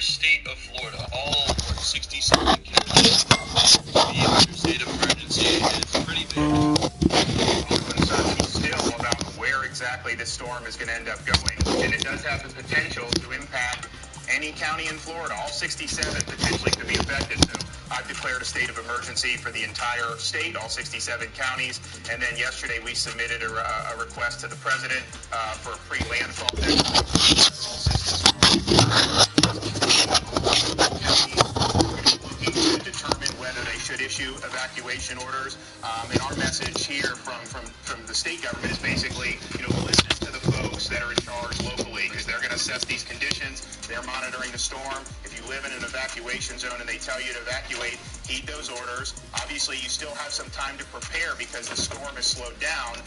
state of Florida, all 67 counties, the entire state of emergency is pretty big. Uncertainty still about where exactly this storm is going to end up going, and it does have the potential to impact any county in Florida. All 67 potentially could be affected. So I've declared a state of emergency for the entire state, all 67 counties. And then yesterday we submitted a request to the president for a pre-landfall to determine whether they should issue evacuation orders. And our message here from the state government is basically, listen to the folks that are in charge locally, because they're going to assess these conditions. They're monitoring the storm. If you live in an evacuation zone and they tell you to evacuate, heed those orders. Obviously, you still have some time to prepare because the storm has slowed down.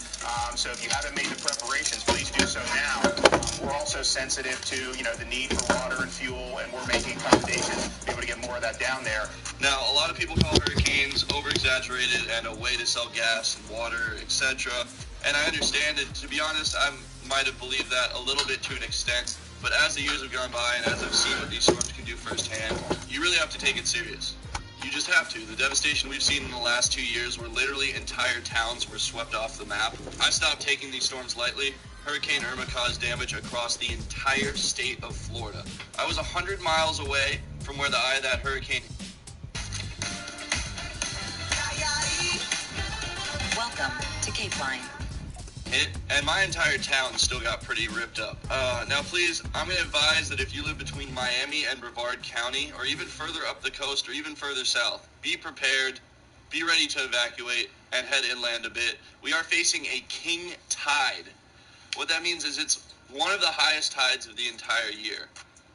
So if you haven't made the preparations, please do so now. We're also sensitive to, the need for water and fuel, and we're making accommodations to be able to get more of that down there. Now, a lot of people call hurricanes over-exaggerated and a way to sell gas and water, etc. And I understand it. To be honest, I might have believed that a little bit to an extent. But as the years have gone by and as I've seen what these storms can do firsthand, you really have to take it serious. You just have to. The devastation we've seen in the last 2 years, where literally entire towns were swept off the map. I stopped taking these storms lightly. Hurricane Irma caused damage across the entire state of Florida. I was 100 miles away from where the eye of that hurricane. Welcome to Cape Line. And my entire town still got pretty ripped up. Now, please, I'm going to advise that if you live between Miami and Brevard County, or even further up the coast, or even further south, be prepared, be ready to evacuate, and head inland a bit. We are facing a king tide. What that means is it's one of the highest tides of the entire year.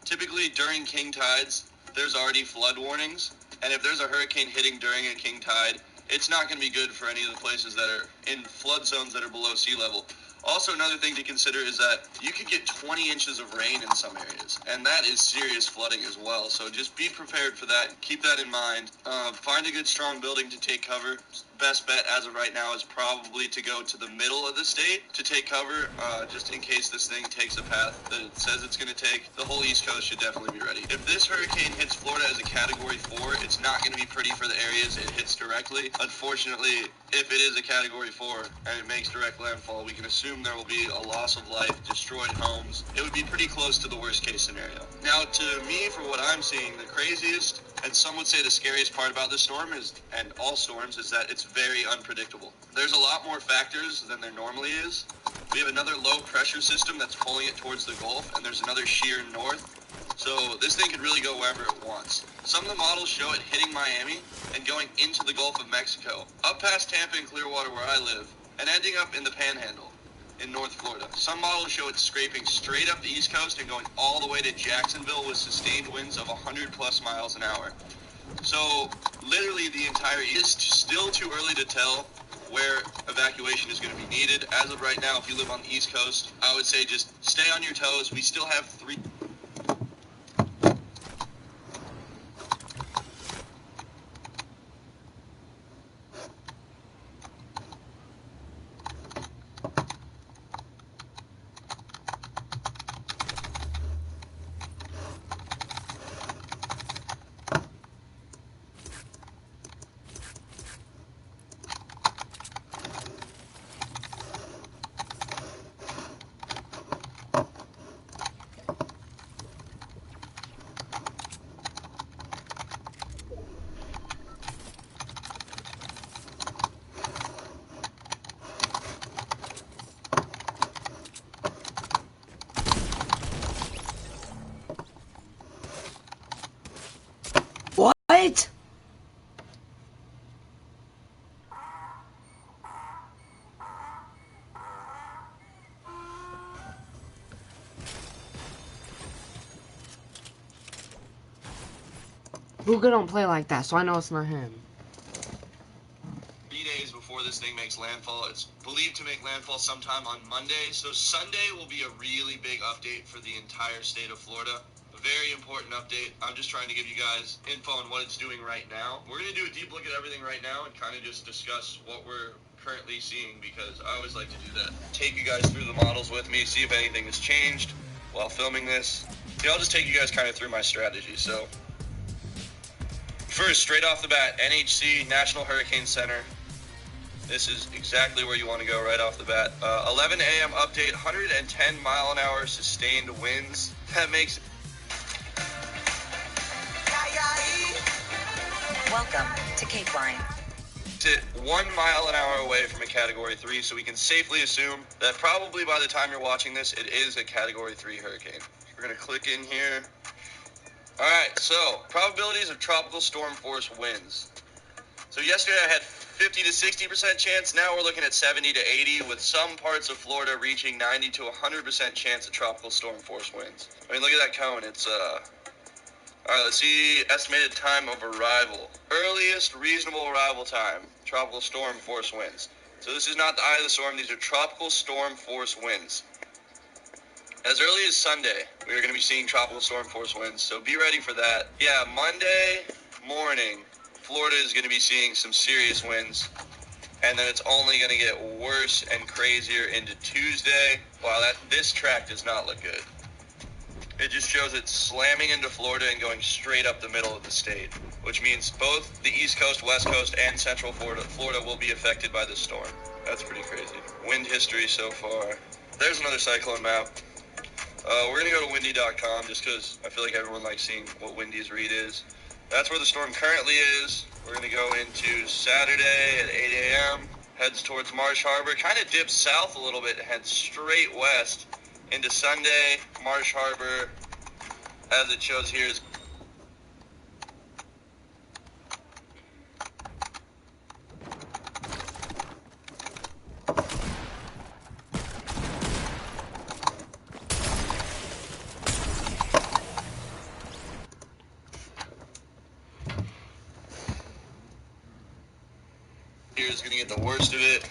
Typically, during king tides, there's already flood warnings, and if there's a hurricane hitting during a king tide, it's not going to be good for any of the places that are in flood zones that are below sea level. Also, another thing to consider is that you could get 20 inches of rain in some areas, and that is serious flooding as well. So just be prepared for that. Keep that in mind. Find a good, strong building to take cover. Best bet as of right now is probably to go to the middle of the state to take cover, just in case this thing takes a path that it says it's going to take. The whole East Coast should definitely be ready. If this hurricane hits Florida as a Category 4, it's not going to be pretty for the areas it hits directly. Unfortunately, if it is a Category 4 and it makes direct landfall, we can assume there will be a loss of life, destroyed homes. It would be pretty close to the worst case scenario. Now, to me, for what I'm seeing, the craziest, and some would say the scariest part about this storm is, and all storms, is that it's very unpredictable. There's a lot more factors than there normally is. We have another low pressure system that's pulling it towards the Gulf, and there's another shear north. So this thing could really go wherever it wants. Some of the models show it hitting Miami and going into the Gulf of Mexico, up past Tampa and Clearwater where I live, and ending up in the Panhandle in North Florida. Some models show it scraping straight up the East Coast and going all the way to Jacksonville with sustained winds of 100 plus miles an hour. So literally the entire East, still too early to tell where evacuation is going to be needed. As of right now, if you live on the East Coast, I would say just stay on your toes. We still have 3... What? Booga don't play like that, so I know it's not him. 3 days before this thing makes landfall. It's believed to make landfall sometime on Monday. So Sunday will be a really big update for the entire state of Florida. A very important update. I'm just trying to give you guys info on what it's doing right now. We're going to do a deep look at everything right now and kind of just discuss what we're currently seeing, because I always like to do that. Take you guys through the models with me, see if anything has changed while filming this. Yeah, I'll just take you guys kind of through my strategy. So, first, straight off the bat, NHC, National Hurricane Center. This is exactly where you want to go right off the bat. 11 a.m. update, 110 mile an hour sustained winds. That makes... Welcome to Cape Line. it 1 mile an hour away from a Category 3, so we can safely assume that probably by the time you're watching this, it is a Category 3 hurricane. We're going to click in here. Alright, so probabilities of tropical storm force winds. So yesterday I had 50 to 60% chance. Now we're looking at 70 to 80, with some parts of Florida reaching 90 to 100% chance of tropical storm force winds. I mean, look at that cone. It's Alright, let's see estimated time of arrival. Earliest reasonable arrival time, tropical storm force winds. So this is not the eye of the storm, these are tropical storm force winds. As early as Sunday, we are going to be seeing tropical storm force winds, so be ready for that. Yeah, Monday morning, Florida is going to be seeing some serious winds, and then it's only going to get worse and crazier into Tuesday. Wow, this track does not look good. It just shows it slamming into Florida and going straight up the middle of the state, which means both the East Coast, West Coast, and Central Florida will be affected by this storm. That's pretty crazy. Wind history so far. There's another cyclone map. We're going to go to windy.com just because I feel like everyone likes seeing what Windy's read is. That's where the storm currently is. We're going to go into Saturday at 8 a.m., heads towards Marsh Harbor, kind of dips south a little bit, heads straight west into Sunday. Marsh Harbor, as it shows here, is going to get the worst of it.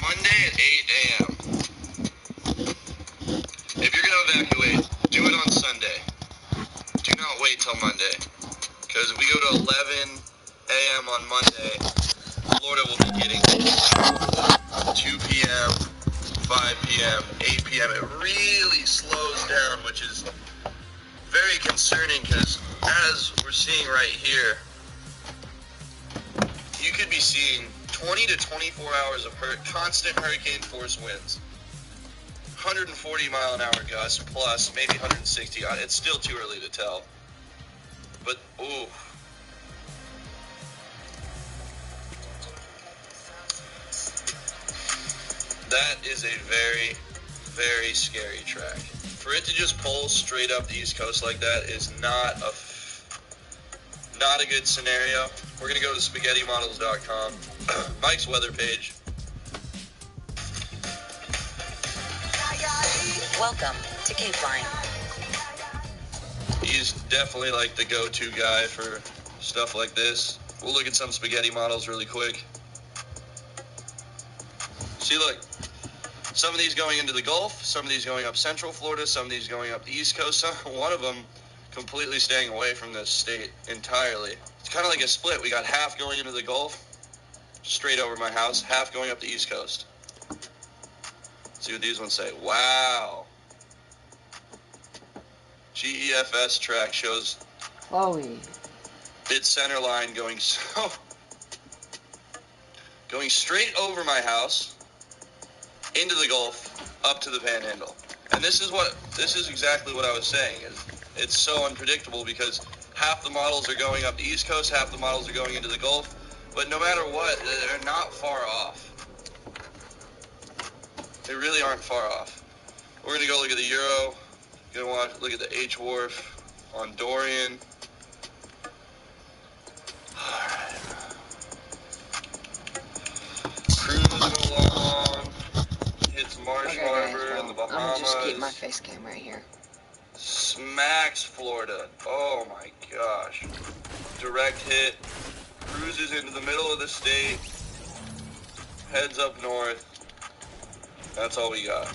Monday at 8 a.m. If you're going to evacuate, do it on Sunday. Do not wait till Monday. Because if we go to 11 a.m. on Monday, Florida will be getting 2 p.m., 5 p.m., 8 p.m. It really slows down, which is very concerning because as we're seeing right here, you could be seeing 20 to 24 hours of constant hurricane force winds. 140 mile an hour gusts plus maybe 160. It's still too early to tell. But, ooh. That is a very, very scary track. For it to just pull straight up the East Coast like that is not a good scenario. We're going to go to spaghettymodels.com, Mike's weather page. Welcome to Cape Line. He's definitely like the go-to guy for stuff like this. We'll look at some spaghetti models really quick. See, look, some of these going into the Gulf, some of these going up Central Florida, some of these going up the East Coast, one of them completely staying away from this state entirely. It's kind of like a split. We got half going into the Gulf, straight over my house, half going up the East Coast. See what these ones say. Wow. GEFS track shows Chloe. its center line going straight over my house, into the Gulf, up to the Panhandle. And this is exactly what I was saying. It's so unpredictable because half the models are going up the East Coast, half the models are going into the Gulf, but no matter what, they're not far off. They really aren't far off. We're going to go look at the Euro. Going to want to look at the H-Wharf on Dorian. Alright. Cruising along. Hits Marsh Harbor in the Bahamas. I'm gonna just keep my face cam right here. Smacks Florida. Oh my gosh. Direct hit. Cruises into the middle of the state. Heads up north. That's all we got.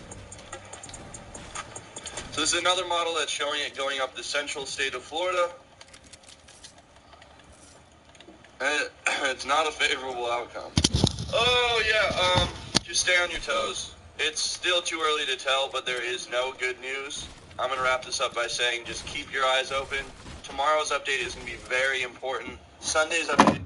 So this is another model that's showing it going up the central state of Florida. And it's not a favorable outcome. Oh yeah, just stay on your toes. It's still too early to tell, but there is no good news. I'm going to wrap this up by saying just keep your eyes open. Tomorrow's update is going to be very important. Sunday's update.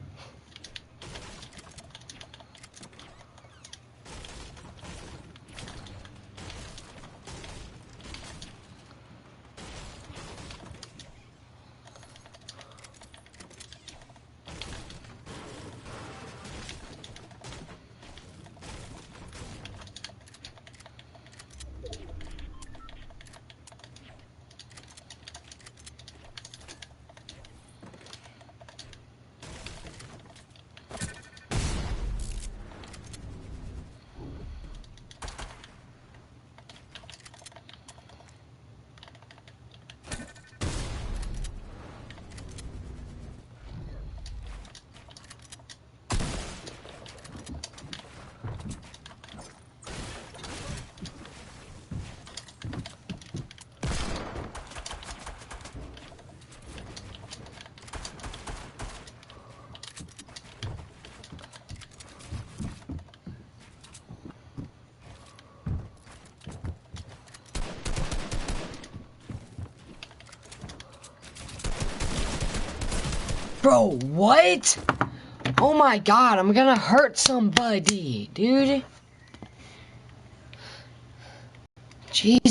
Bro, what? Oh my god, I'm gonna hurt somebody, dude. Jesus.